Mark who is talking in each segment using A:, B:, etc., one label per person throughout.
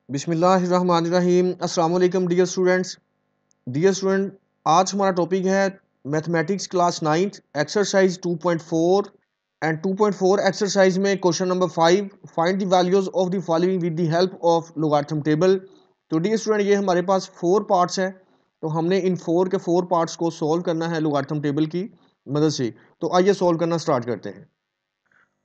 A: बिस्मिल्लाहिर्रहमानिर्रहीम। अस्सलाम वालेकुम डियर स्टूडेंट, आज हमारा टॉपिक है mathematics class 9th exercise 2.4 and 2.4 exercise में question number 5, find the values of the following with the help of logarithm table. तो डियर स्टूडेंट, ये हमारे पास 4 पार्ट्स हैं, तो हमने इन 4 के 4 पार्ट्स को सॉल्व करना है लोगारिथम टेबल की मदद से। तो आइए सॉल्व करना स्टार्ट करते हैं।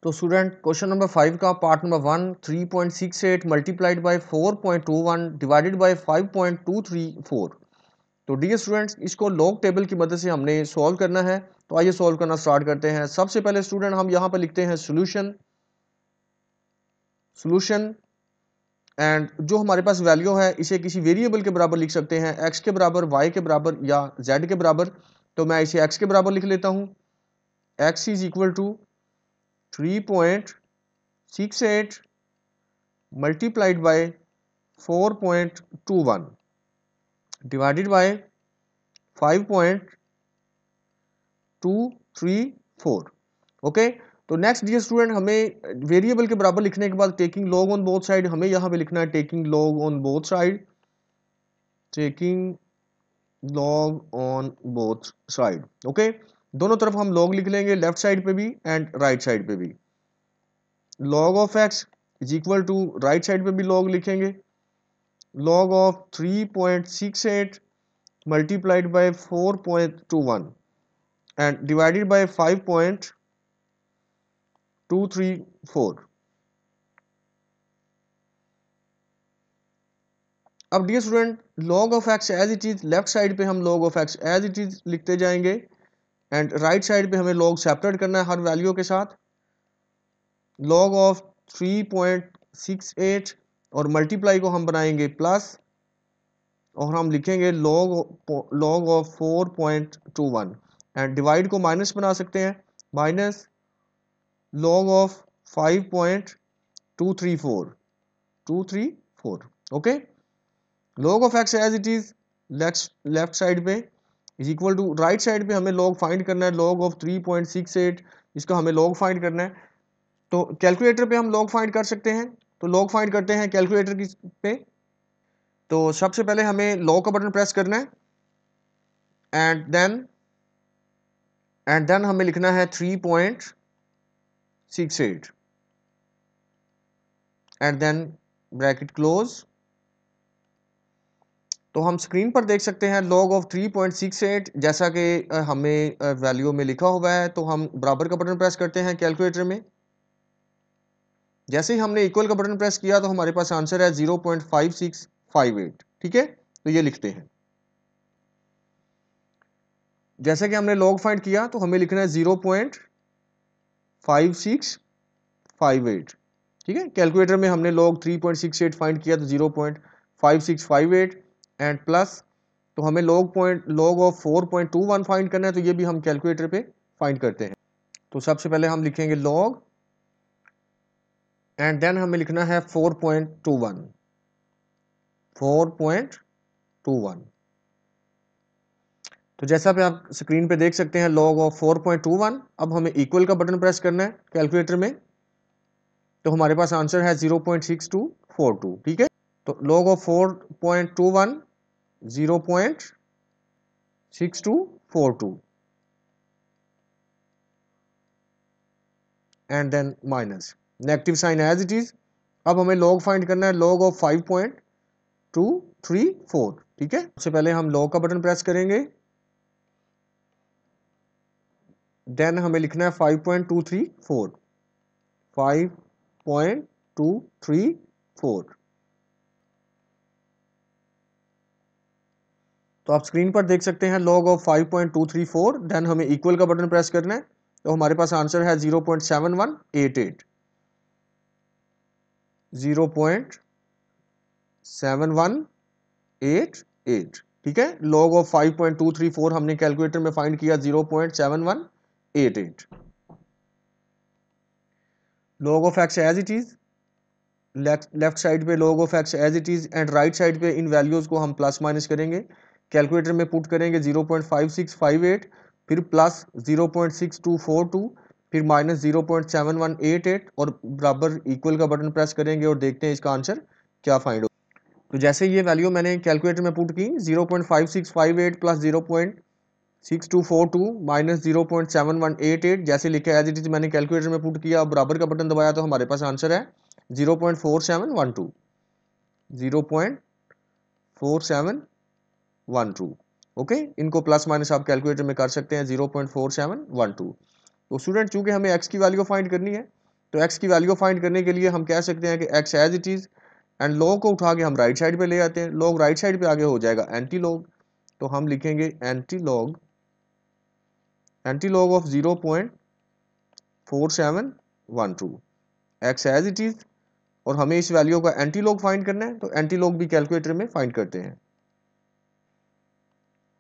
A: तो स्टूडेंट, क्वेश्चन नंबर 5 का part number 1, 3.68 multiplied by 4.21 divided by 5.234। तो डियर स्टूडेंट्स, इसको लॉग टेबल की मदद से हमने सॉल्व करना है। तो आइए सॉल्व करना स्टार्ट करते हैं। सबसे पहले स्टूडेंट हम यहाँ पर लिखते हैं सॉल्यूशन एंड जो हमारे पास वैल्यू है इसे किसी वेरिएबल के बराबर लिख सकते हैं, एक्स के बराबर, वाई के बराबर या जेड के बराबर। तो मैं इसे एक्स के बराबर लिख लेता हूँ। X is equal to 3.68 multiplied by 4.21 divided by 5.234। Okay, तो नेक्स्ट डियर स्टूडेंट, हमें वेरिएबल के बराबर लिखने के बाद taking log on both side, हमें यहां पे लिखना है taking log on both side, taking log on both side. Okay, दोनों तरफ हम लॉग लिख लेंगे, लेफ्ट साइड पे भी एंड राइट साइड पे भी। Log of x is equal to, right side पे भी लॉग लिखेंगे, log of 3.68 multiplied by 4.21 and divided by 5.234। अब dear student, log of x as it is, left side पे हम log of x as it is लिखते जाएंगे and right side पे हमें log सेपरेट करना है हर वैल्यू के साथ। log of 3.68 और मल्टीप्लाई को हम बनाएंगे प्लस और हम लिखेंगे log ऑफ 4.21 एंड डिवाइड को माइनस बना सकते हैं, minus log of 5.234। Okay, log of x as it is left side पे is equal to, right side पे हमें log फाइंड करना है, log ऑफ 3.68 इसका हमें log फाइंड करना है। तो कैलकुलेटर पे हम log फाइंड कर सकते हैं, तो log फाइंड करते हैं कैलकुलेटर की पे। तो सबसे पहले हमें लॉग का बटन प्रेस करना है एंड देन हमें लिखना है 3.68 एंड देन ब्रैकेट क्लोज। तो हम स्क्रीन पर देख सकते हैं log ऑफ 3.68 जैसा कि हमें वैल्यू में लिखा हुआ है। तो हम बराबर का बटन प्रेस करते हैं कैलकुलेटर में। जैसे ही हमने इक्वल का बटन प्रेस किया तो हमारे पास आंसर है 0.5658। ठीक है, तो ये लिखते हैं। जैसे कि हमने log फाइंड किया तो हमें लिखना है 0.5658। ठीक है, कैलकुलेटर में हमने log 3.68 फाइंड किया तो 0.5658 एंड प्लस, तो हमें log ऑफ 4.21 फाइंड करना है, तो ये भी हम कैलकुलेटर पे फाइंड करते हैं। तो सबसे पहले हम लिखेंगे log एंड देन हमें लिखना है 4.21। तो जैसा पे आप स्क्रीन पे देख सकते हैं log ऑफ 4.21। अब हमें इक्वल का बटन प्रेस करना है कैलकुलेटर में, तो हमारे पास आंसर है 0.6242। ठीक है, तो log of 4.21 0.6242 and then minus, negative sign as it is. अब हमें log फाइंड करना है, log ऑफ 5.234। ठीक है, सबसे पहले हम log का बटन प्रेस करेंगे, देन हमें लिखना है 5.234 5.234। तो आप स्क्रीन पर देख सकते हैं log ऑफ 5.234। देन हमें इक्वल का बटन प्रेस करना है, तो हमारे पास आंसर है 0.7188 0.7188। ठीक है, log ऑफ 5.234 हमने कैलकुलेटर में फाइंड किया 0.7188। log of x as it is, left side पे log of x as it is and right side पे इन वैल्यूज को हम प्लस माइनस करेंगे, कैलकुलेटर में पुट करेंगे 0.5658, फिर प्लस 0.6242, फिर माइनस 0.7188 और बराबर इक्वल का बटन प्रेस करेंगे और देखते हैं इसका आंसर क्या फाइंड हो। तो जैसे ये वैल्यू मैंने कैलकुलेटर में पुट की 0.5658 प्लस 0.6242 माइनस 0.7188 जैसे लिखा है एज इट इज मैंने कैलकुलेटर में पुट किया, बराबर का बटन दबाया तो हमारे पास आंसर है 0.4712 0.4712। ओके, इनको प्लस माइनस आप कैलकुलेटर में कर सकते हैं 0.4712। तो स्टूडेंट चूंकि हमें x की वैल्यू फाइंड करनी है, तो x की वैल्यू फाइंड करने के लिए हम कह सकते हैं कि x as it is and log को उठा के हम राइट साइड पे ले आते हैं, लॉग राइट साइड पे आगे हो जाएगा एंटी लॉग, तो हम लिखेंगे anti log of 0.4712 x as it is, और हमें इस वैल्यू का एंटी लॉग फाइंड करना है, तो एंटी लॉग भी कैलकुलेटर में फाइंड करते हैं।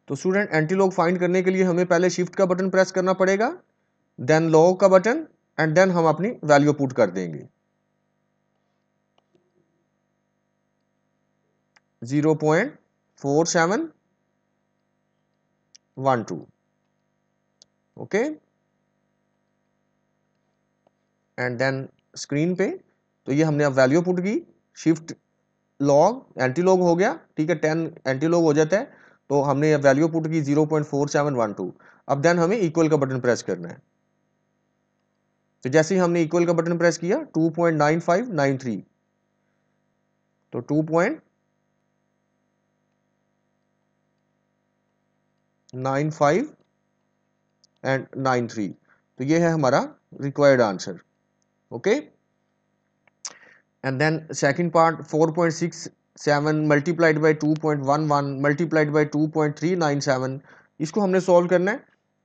A: तो स्टूडेंट एंटी लॉग फाइंड करने के लिए हमें पहले शिफ्ट का बटन प्रेस करना पड़ेगा, देन लॉग का बटन, एंड देन हम अपनी वैल्यू पुट कर देंगे 0.4712। ओके, एंड देन स्क्रीन पे, तो ये हमने अब वैल्यू पुट की, शिफ्ट लॉग एंटी लॉग हो गया, ठीक है, 10 एंटी लॉग हो जाता है, तो हमने वैल्यू पुट की 0.4712। अब देन हमें इक्वल का बटन प्रेस करना है, तो जैसे ही हमने इक्वल का बटन प्रेस किया 2.9593, तो 2.95 एंड 93, तो ये है हमारा required answer. Okay, and then second part 4.67 multiplied by 2.11 multiplied by 2.397, इसको हमने सॉल्व करना है।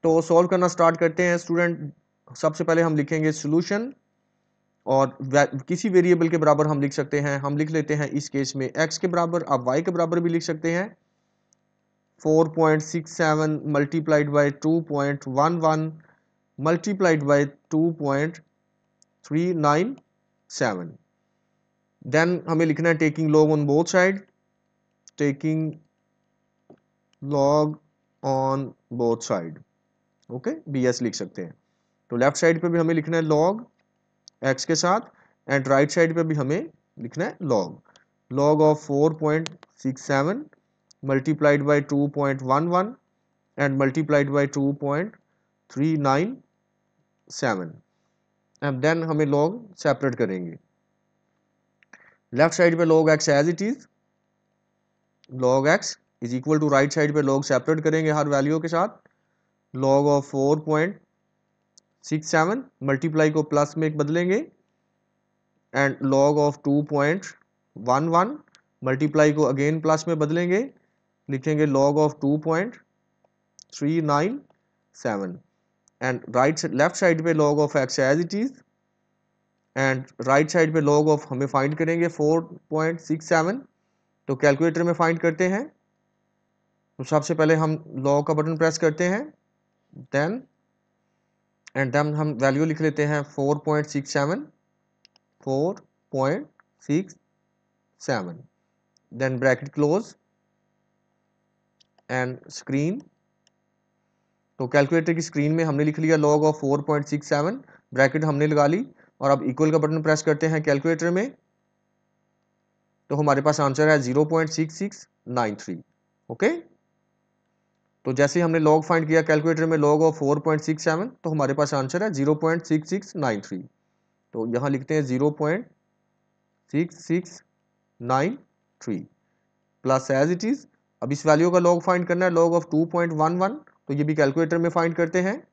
A: तो सॉल्व करना स्टार्ट करते हैं स्टूडेंट। सबसे पहले हम लिखेंगे सॉल्यूशन, और किसी वेरिएबल के बराबर हम लिख सकते हैं, हम लिख लेते हैं इस केस में x के बराबर, आप y के बराबर भी लिख सकते हैं 4.67 multiplied by 2.11 multiplied by 2.397। Then हमें लिखना है taking log on both side, taking log on both side, okay, BS लिख सकते हैं। तो लेफ्ट साइड पे भी हमें लिखना है लॉग x के साथ, एंड राइट साइड पे भी हमें लिखना है log of 4.67 multiplied by 2.11 and multiplied by 2.397, and then हमें लॉग सेपरेट करेंगे। लेफ्ट साइड पे log x as it is, log x is equal to right side पे log सेपरेट करेंगे हर वैल्यू के साथ, log ऑफ 4.67 मल्टीप्लाई को plus में बदलेंगे, एंड log ऑफ 2.11 मल्टीप्लाई को अगेन प्लस में बदलेंगे, लिखेंगे log of 2.397, and left side पे log of x as it is, and right side पे log ऑफ हमें फाइंड करेंगे 4.67, तो कैलकुलेटर में फाइंड करते हैं। तो सबसे पहले हम log का बटन प्रेस करते हैं, देन हम वैल्यू लिख लेते हैं 4.67 then bracket close and screen. तो कैलकुलेटर की स्क्रीन में हमने लिख लिया log ऑफ 4.67, ब्रैकेट हमने लगा ली, और अब इक्वल का बटन प्रेस करते हैं कैलकुलेटर में, तो हमारे पास आंसर है 0.6693। ओके, तो जैसे हमने log फाइंड किया कैलकुलेटर में log ऑफ 4.67, तो हमारे पास आंसर है 0.6693। तो यहाँ लिखते हैं 0.6693 प्लस एज इट इज। अब इस वैल्यू का log फाइंड करना है, log ऑफ 2.11, तो ये भी कैलकुलेटर में फाइंड करते हैं।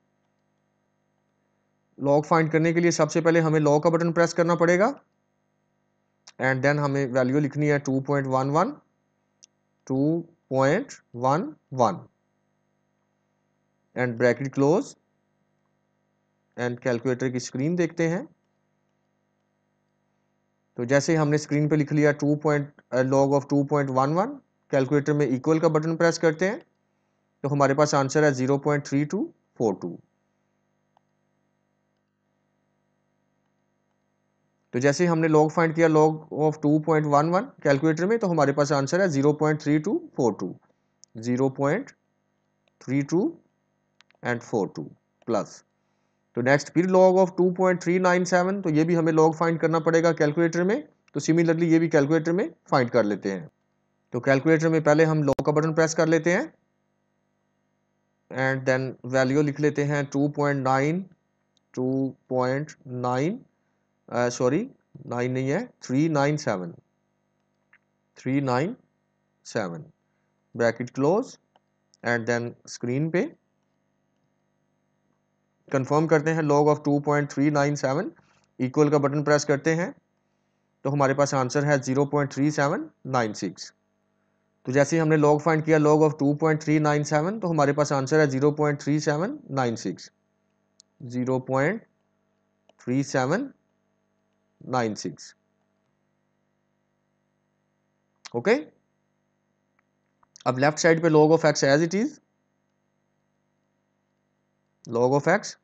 A: log फाइंड करने के लिए सबसे पहले हमें log का बटन प्रेस करना पड़ेगा, एंड देन हमें वैल्यू लिखनी है 2.11 and bracket close, and calculator की स्क्रीन देखते हैं। तो जैसे हमने स्क्रीन पे लिख लिया log ऑफ 2.11, कैलकुलेटर में इक्वल का बटन प्रेस करते हैं, तो हमारे पास आंसर है 0.3242। तो जैसे हमने log फाइंड किया log ऑफ 2.11 कैलकुलेटर में, तो हमारे पास आंसर है 0.3242, 0.32 एंड 42 प्लस। तो नेक्स्ट फिर log ऑफ 2.397, तो ये भी हमें log फाइंड करना पड़ेगा कैलकुलेटर में, तो सिमिलरली ये भी कैलकुलेटर में फाइंड कर लेते हैं। तो कैलकुलेटर में पहले हम लॉग का बटन प्रेस कर लेते हैं एंड देन वैल्यू लिख लेते हैं 2.9 सॉरी 9 नहीं है 397 bracket close and then screen पे कंफर्म करते हैं लॉग ऑफ 2.397 इक्वल का बटन प्रेस करते हैं तो हमारे पास आंसर है 0.3796। तो जैसे ही हमने लॉग फाइंड किया लॉग ऑफ 2.397 तो हमारे पास आंसर है 0.3796 0.3796। ओके, अब लेफ्ट साइड पे log of x as it is log of x.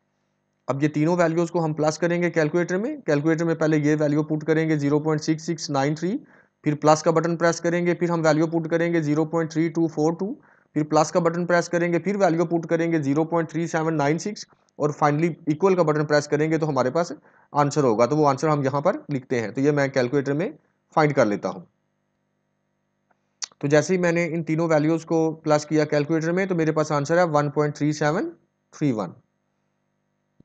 A: अब ये तीनों वैल्यूज को हम प्लस करेंगे कैलकुलेटर में पहले ये वैल्यू पुट करेंगे 0.6693, फिर प्लस का बटन प्रेस करेंगे, फिर हम वैल्यू पुट करेंगे 0.3242, फिर प्लस का बटन प्रेस करेंगे, फिर वैल्यू पुट करेंगे 0.3796 और फाइनली इक्वल का बटन प्रेस करेंगे तो हमारे पास आंसर होगा। तो वो आंसर हम यहाँ पर लिखते हैं। तो ये मैं कैलकुलेटर में फाइंड कर लेता हूँ। तो जैसे ही मैंने इन तीनों वैल्यूज को प्लस किया कैलकुलेटर में तो मेरे पास आंसर है 1.3731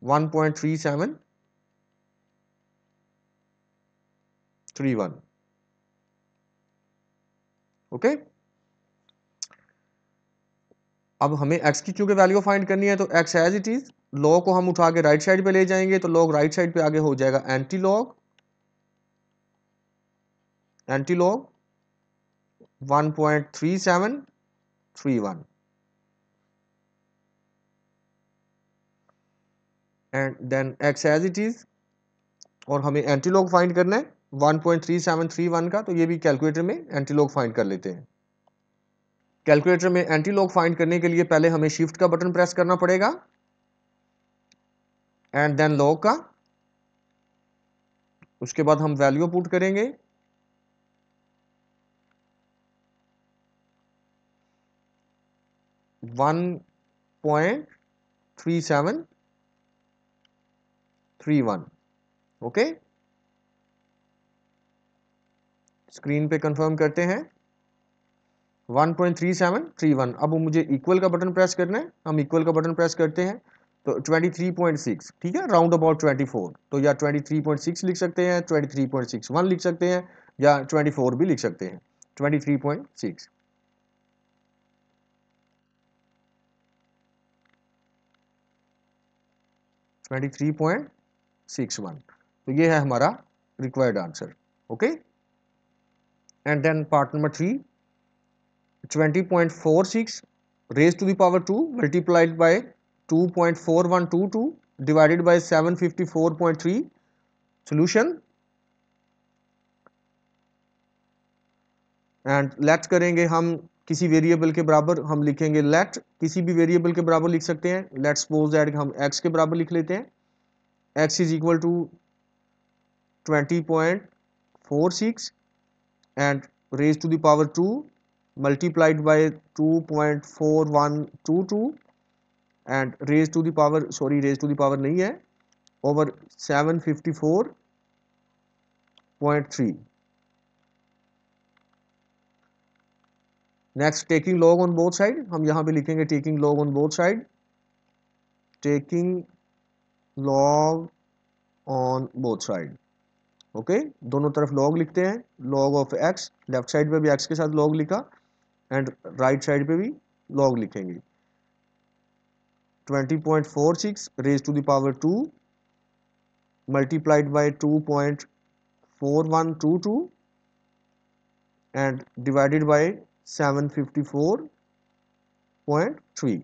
A: 1.3731। ओके, अब हमें x की क्योंकि वैल्यू फाइंड करनी है तो x as it is log को हम उठा के राइट साइड पे ले जाएंगे तो लॉग राइट साइड पे आगे हो जाएगा anti log 1.3731 and then x as it is और हमें एंटी लॉग फाइंड करना है 1.3731 का। तो ये भी कैलकुलेटर में एंटी लॉग फाइंड कर लेते हैं। कैलकुलेटर में एंटी लॉग फाइंड करने के लिए पहले हमें शिफ्ट का बटन प्रेस करना पड़ेगा एंड देन लॉग का, उसके बाद हम वैल्यू पुट करेंगे 1.3731। ओके, स्क्रीन पे कंफर्म करते हैं 1.3731। अब मुझे इक्वल का बटन प्रेस करना है, हम इक्वल का बटन प्रेस करते हैं तो 23.6 ठीक है, राउंड अबाउट 24। तो या 23.6 लिख सकते हैं, 23.61 लिख सकते हैं या 24 भी लिख सकते हैं। 23.6 23.61 तो ये है हमारा required answer. Okay, and then part number 3 20.46 raised to the power 2 multiplied by 2.4122 divided by 754.3 solution and let करेंगे हम किसी वेरिएबल के बराबर, हम लिखेंगे लेट किसी भी वेरिएबल के बराबर लिख सकते हैं। लेट सपोज दैट हम x के बराबर लिख लेते हैं, x is equal to 20.46 and raise to the power 2 multiplied by 2.4122 and raised to the power raised to the power नहीं है over 754.3। Next taking log on both side, हम यहाँ पे लिखेंगे taking log on both side, taking log on both side. Okay, दोनों तरफ log लिखते हैं, log of x, left side पे भी एक्स के साथ लॉग लिखा एंड राइट साइड पे भी लॉग लिखेंगे। 20.46 raised to the power 2 multiplied by 2.4122 and divided by 754.3।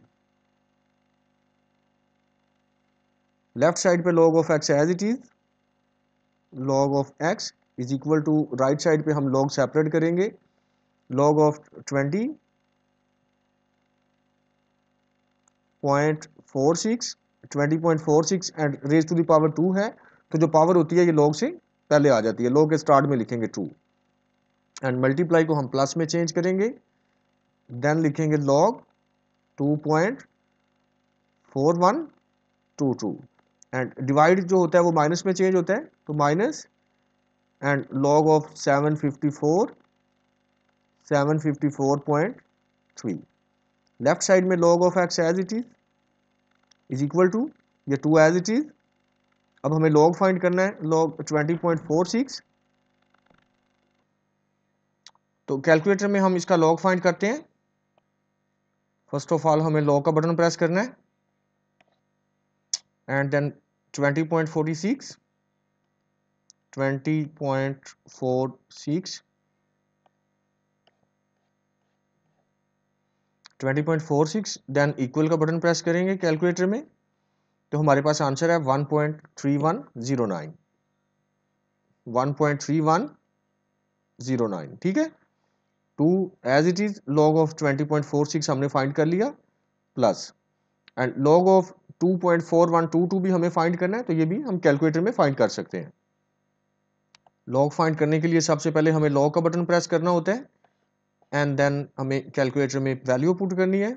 A: Left side पे log of x as it is, log of x is equal to right side पे हम log separate करेंगे, log of 20.46 and raise to the power 2 है तो जो power होती है ये log से पहले आ जाती है, log के स्टार्ट में लिखेंगे 2 एंड मल्टीप्लाई को हम प्लस में चेंज करेंगे, देन लिखेंगे log 2.4122 एंड डिवाइड जो होता है वो माइनस में चेंज होता है तो minus and log of 754.3। Left side में log of x as it is equal to ये 2 एज इट इज। अब हमें log फाइंड करना है, log 20.46। तो कैलकुलेटर में हम इसका log फाइंड करते हैं। फर्स्ट ऑफ ऑल हमें log का बटन प्रेस करना है एंड देन 20.46 20.46 देन इक्वल का बटन प्रेस करेंगे कैलकुलेटर में, तो हमारे पास आंसर है 1.3109। 1.3109 ठीक है। 2 as it is log of 20.46 हमने फाइंड कर लिया, प्लस एंड log ऑफ 2.4122 भी हमें फाइंड करना है, तो ये भी हम कैलकुलेटर में फाइंड कर सकते हैं। log फाइंड करने के लिए सबसे पहले हमें log का बटन प्रेस करना होता है एंड देन हमें कैलकुलेटर में वैल्यू पुट करनी है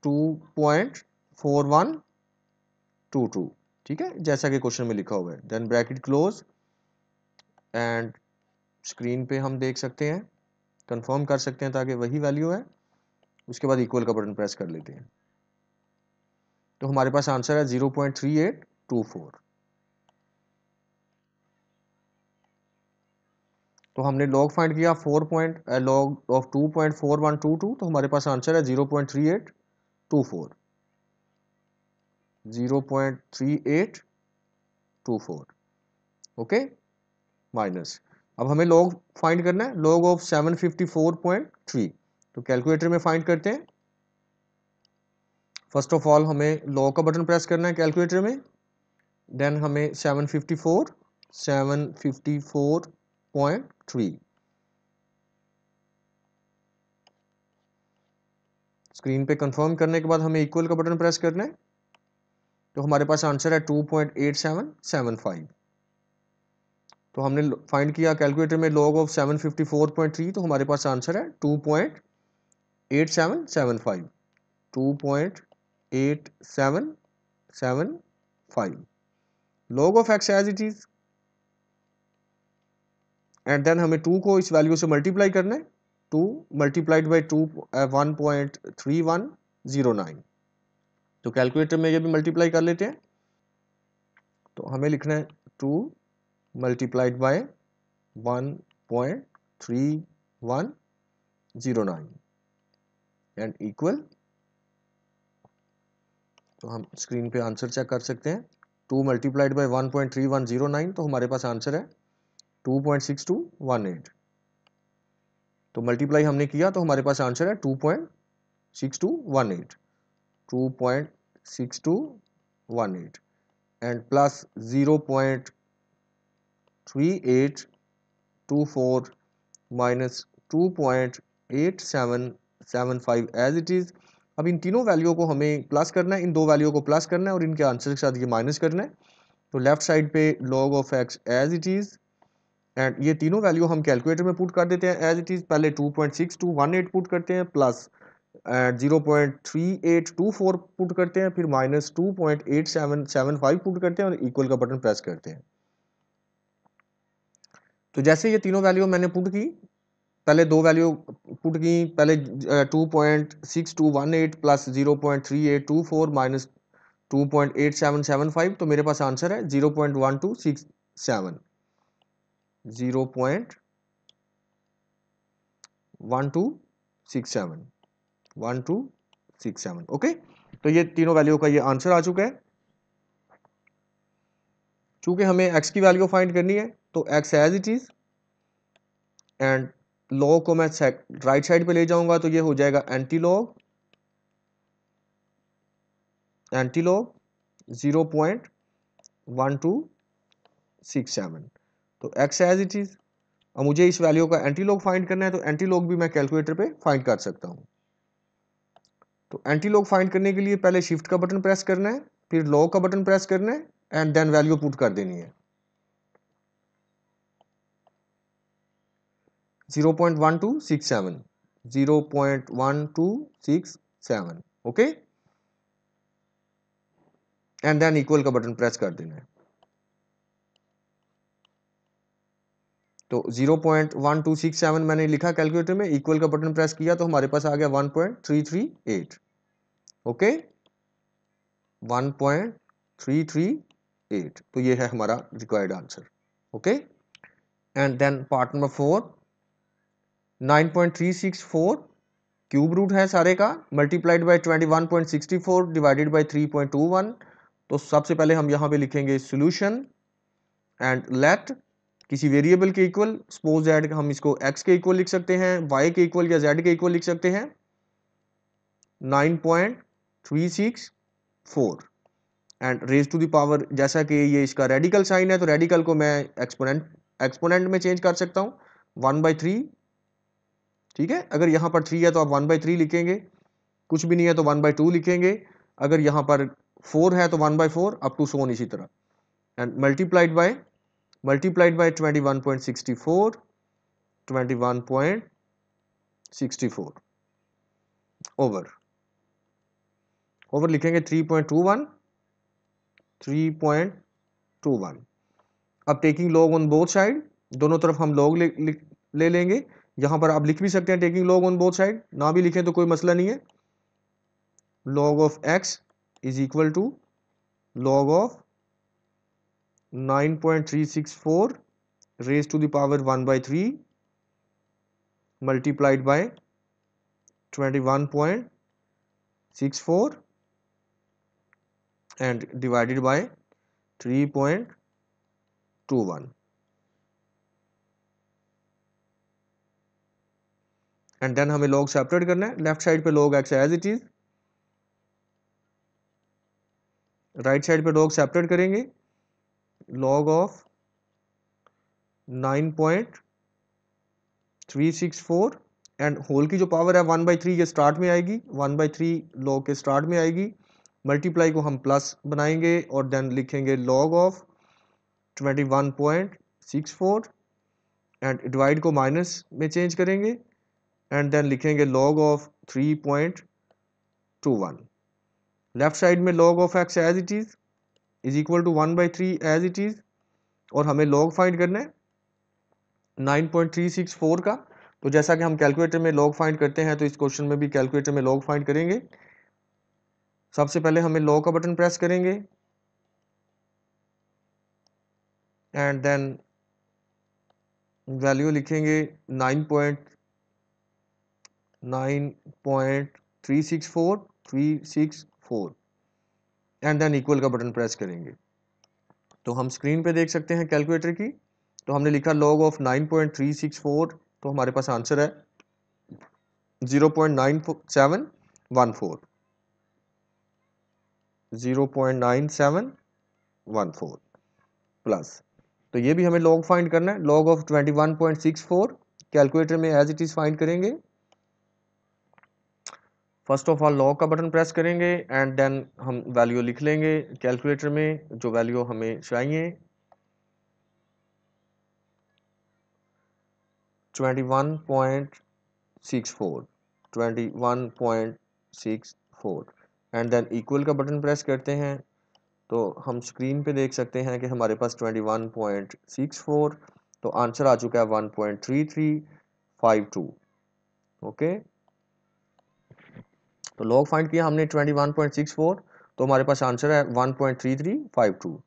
A: 2.4122 ठीक है, जैसा कि क्वेश्चन में लिखा हुआ है। Then bracket close and screen पे हम देख सकते हैं, कंफर्म कर सकते हैं ताकि वही वैल्यू है। उसके बाद इक्वल का बटन प्रेस कर लेते हैं, तो हमारे पास आंसर है 0.3824। तो हमने log फाइंड किया log ऑफ 2.4122, तो हमारे पास आंसर है 0.3824। 0.3824 ओके माइनस। अब हमें log फाइंड करना है log ऑफ 754.3। तो कैलकुलेटर में फाइंड करते हैं। फर्स्ट ऑफ ऑल हमें log का बटन प्रेस करना है कैलकुलेटर में, देन हमें 754.3 स्क्रीन पे कंफर्म करने के बाद हमें इक्वल का बटन प्रेस करना है, तो हमारे पास आंसर है 2.8775। तो हमने फाइंड किया कैलकुलेटर में log ऑफ 754.3, तो हमारे पास आंसर है 2.8775। 2.8775 log of x as it is and then हमें 2 को इस वैल्यू से मल्टीप्लाई करना है। 2 मल्टीप्लाइड बाई 2 1.3109। तो कैलकुलेटर में ये भी मल्टीप्लाई कर लेते हैं, तो हमें लिखना है 2 मल्टीप्लाइड बाय 1.3109 एंड इक्वल। तो हम स्क्रीन पे आंसर चेक कर सकते हैं। 2 मल्टीप्लाइड बाय 1.3109, तो हमारे पास आंसर है 2.6218। तो मल्टीप्लाई हमने किया तो हमारे पास आंसर है 2.6218। 2.6218 and plus 0.3824 minus 2.8775 as it is. अब इन तीनों वैल्यू को हमें प्लस करना है, इन दो वैल्यू को प्लस करना है और इनके आंसर के साथ ये माइनस करना है। तो लेफ्ट साइड पे log of x as it is and ये तीनों वैल्यू हम कैलकुलेटर में पुट कर देते हैं एज इट इज। पहले 2.6218 पुट करते हैं, प्लस 0.3824 पुट करते हैं, फिर माइनस 2.8775 पुट करते हैं और इक्वल का बटन प्रेस करते हैं। तो जैसे ये तीनों वैल्यू मैंने पुट की, पहले दो वैल्यू पुट की, पहले 2.6218 प्लस 0.3824 माइनस 2.8775, तो मेरे पास आंसर है 0.1267। 0.1267 ओके। तो ये तीनों वैल्यू का ये आंसर आ चुका है। चूंकि हमें x की वैल्यू फाइंड करनी है, तो x as it is and log को मैं राइट साइड पे ले जाऊंगा, तो ये हो जाएगा एंटी लॉग 0.1267। तो x एज इट इज। अब मुझे इस वैल्यू का एंटी लॉग फाइंड करना है, तो एंटी लॉग भी मैं कैलकुलेटर पे फाइंड कर सकता हूं। तो एंटी लॉग फाइंड करने के लिए पहले शिफ्ट का बटन प्रेस करना है, फिर log का बटन प्रेस करना है एंड देन वैल्यू पुट कर देनी है। 0.1267 0.1267 ओके एंड देन इक्वल का बटन प्रेस कर देना है। तो 0.1267 मैंने लिखा कैलकुलेटर में, इक्वल का बटन प्रेस किया तो हमारे पास आ गया 1.338। ओके, 1.338, तो ये है हमारा required answer. Okay, and then part number 4, 9.364 cube root है सारे का, मल्टीप्लाइड बाय 21.64 डिवाइडेड बाय 3.21। तो सबसे पहले हम यहाँ पे लिखेंगे सॉल्यूशन एंड लेट किसी वेरिएबल के इक्वल, सपोज दैट हम इसको x के इक्वल लिख सकते हैं, y के इक्वल या z के इक्वल लिख सकते हैं, 9.364 and raise to the power, जैसा कि ये इसका रेडिकल साइन है तो रेडिकल को मैं एक्सपोनेंट में चेंज कर सकता हूँ, 1/3। ठीक है, अगर यहाँ पर 3 है तो आप 1/3 लिखेंगे, कुछ भी नहीं है तो 1/2 लिखेंगे, अगर यहाँ पर 4 है तो 1/4 अप टू सो ऑन, इसी तरह। एंड मल्टीप्लाइड बाय 21.64, 21.64 ओवर लिखेंगे 3.21। अब taking log on both side, दोनों तरफ हम लॉग ले लेंगे। यहां पर आप लिख भी सकते हैं taking log on both side, ना भी लिखें तो कोई मसला नहीं है। Log of x is equal to log of 9.364 raise to the power 1/3 multiplied by 21.64 and divided by 3.21। And then हमें लॉग सेपरेट करना है, लेफ्ट साइड पे log x as it is, right side पे लॉग सेपरेट करेंगे, log of 9.364 and whole की जो power है 1/3 ये स्टार्ट में आएगी, 1/3 लॉग के स्टार्ट में आएगी, मल्टीप्लाई को हम प्लस बनाएंगे और देन लिखेंगे लॉग ऑफ 21.64 एंड डिवाइड को माइनस में चेंज करेंगे एंड देन लिखेंगे लॉग ऑफ 3.21। लेफ्ट साइड में log of x as it is equal to 1/3 as it is, और हमें log फाइंड करना है 9.364 का। तो जैसा कि हम कैलकुलेटर में log फाइंड करते हैं तो इस क्वेश्चन में भी कैलकुलेटर में log फाइंड करेंगे। सबसे पहले हमें log का बटन प्रेस करेंगे एंड देन वैल्यू लिखेंगे 9.364 एंड देन इक्वल का बटन प्रेस करेंगे। तो हम स्क्रीन पे देख सकते हैं कैलकुलेटर की, तो हमने लिखा log ऑफ 9.364, तो हमारे पास आंसर है 0.9714, 0.9714 प्लस। तो ये भी हमें log फाइंड करना है, log ऑफ 21.64 कैलकुलेटर में एज इट इज फाइंड करेंगे। फर्स्ट ऑफ ऑल log का बटन प्रेस करेंगे एंड देन हम वैल्यू लिख लेंगे कैलकुलेटर में, जो वैल्यू हमें चाहिए 21.64 एंड देन इक्वल का बटन प्रेस करते हैं। तो हम स्क्रीन पे देख सकते हैं कि हमारे पास 21.64, तो आंसर आ चुका है 1.3352। ओके, तो log फाइंड किया हमने 21.64, तो हमारे पास आंसर है 1.3352,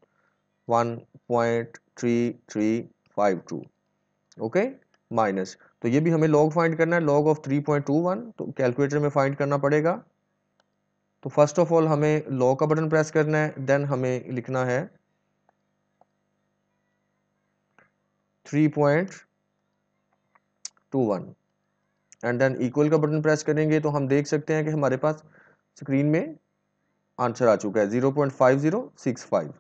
A: 1.3352। ओके, माइनस, तो ये भी हमें log फाइंड करना है, log ऑफ 3.21, तो कैलकुलेटर में फाइंड करना पड़ेगा। तो फर्स्ट ऑफ ऑल हमें log का बटन प्रेस करना है, देन हमें लिखना है 3.21 एंड देन इक्वल का बटन प्रेस करेंगे, तो हम देख सकते हैं कि हमारे पास स्क्रीन में आंसर आ चुका है 0.5065।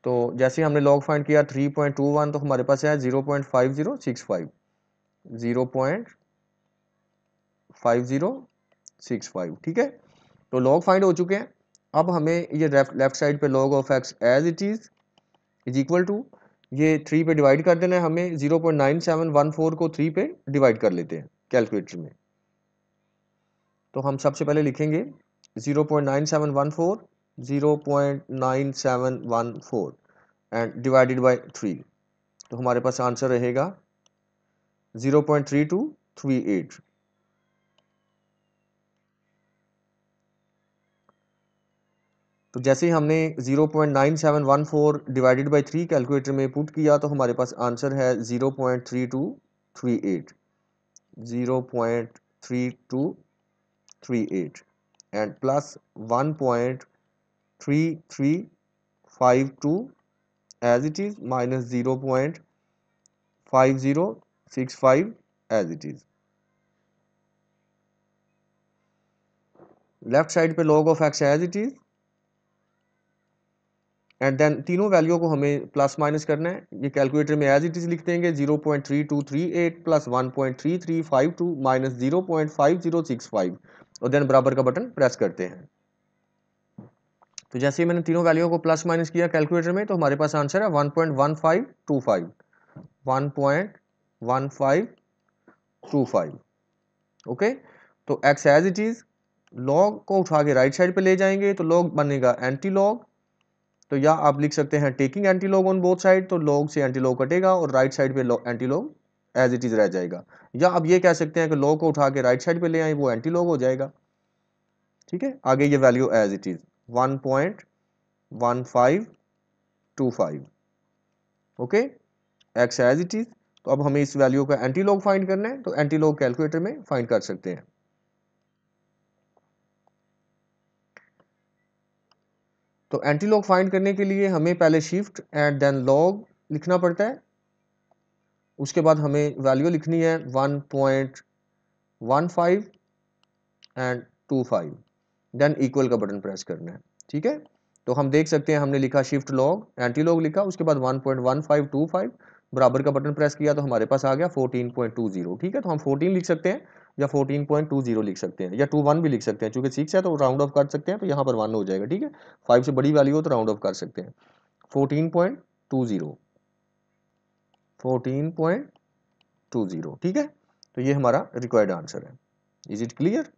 A: तो जैसे हमने log फाइंड किया 3.21, तो हमारे पास है 0.5065, 0.5065। ठीक है, तो log फाइंड हो चुके हैं। अब हमें ये लेफ्ट साइड पे log of x as it is equal to, ये 3 पे डिवाइड कर देना है हमें, 0.9714 को 3 पे डिवाइड कर लेते हैं कैलकुलेटर में। तो हम सबसे पहले लिखेंगे 0.9714 एंड डिवाइडेड बाय 3। तो हमारे पास आंसर रहेगा 0.3238। तो जैसे ही हमने 0.9714 डिवाइडेड बाई 3 कैलकुलेटर में पुट किया तो हमारे पास आंसर है 0.3238, 0.3238 and plus 1.3352 as it is minus 0.5065 as it is. Left side पे log of x as it is and then तीनों वैल्यू को हमें प्लस माइनस करना है। ये कैलकुलेटर में एज इट इज लिख देंगे 0.3238 प्लस 1.3352 माइनस 0.5065 और देन बराबर का बटन प्रेस करते हैं। तो जैसे ही मैंने तीनों वैल्यू को प्लस माइनस किया कैलकुलेटर में तो हमारे पास आंसर है 1.1525, 1.1525। ओके, तो x as it is, log को उठा के राइट साइड पे ले जाएंगे तो लॉग बनेगा एंटी लॉग। तो या आप लिख सकते हैं taking anti log on both side, तो लॉग से एंटी लॉग कटेगा और राइट साइड पे anti log as it is रह जाएगा। या आप ये कह सकते हैं कि लॉग को उठा के राइट साइड पे ले आए, वो एंटी लॉग हो जाएगा। ठीक है, आगे ये value as it is 1.1525। Okay, x as it is. तो अब हमें इस वैल्यू का एंटी लॉग फाइंड करना है, तो एंटी लॉग कैलकुलेटर में फाइंड कर सकते हैं। तो एंटी लॉग फाइंड करने के लिए हमें पहले शिफ्ट एंड देन लॉग लिखना पड़ता है। उसके बाद हमें वैल्यू लिखनी है 1.15 एंड 25, देन इक्वल का बटन प्रेस करना है। ठीक है, तो हम देख सकते हैं हमने लिखा शिफ्ट लॉग, एंटी लॉग लिखा, उसके बाद 1.1525 बराबर का बटन प्रेस किया तो हमारे पास आ गया 14.20। ठीक है, तो हम 14 लिख सकते हैं या 14.20 लिख सकते हैं या 21 भी लिख सकते हैं। चूंकि 6 है तो राउंड ऑफ कर सकते हैं, तो यहाँ पर 1 हो जाएगा। ठीक है, 5 से बड़ी वैल्यू हो तो राउंड ऑफ कर सकते हैं। 14.20, 14.20। ठीक है, तो ये हमारा रिक्वायर्ड आंसर है। Is it clear?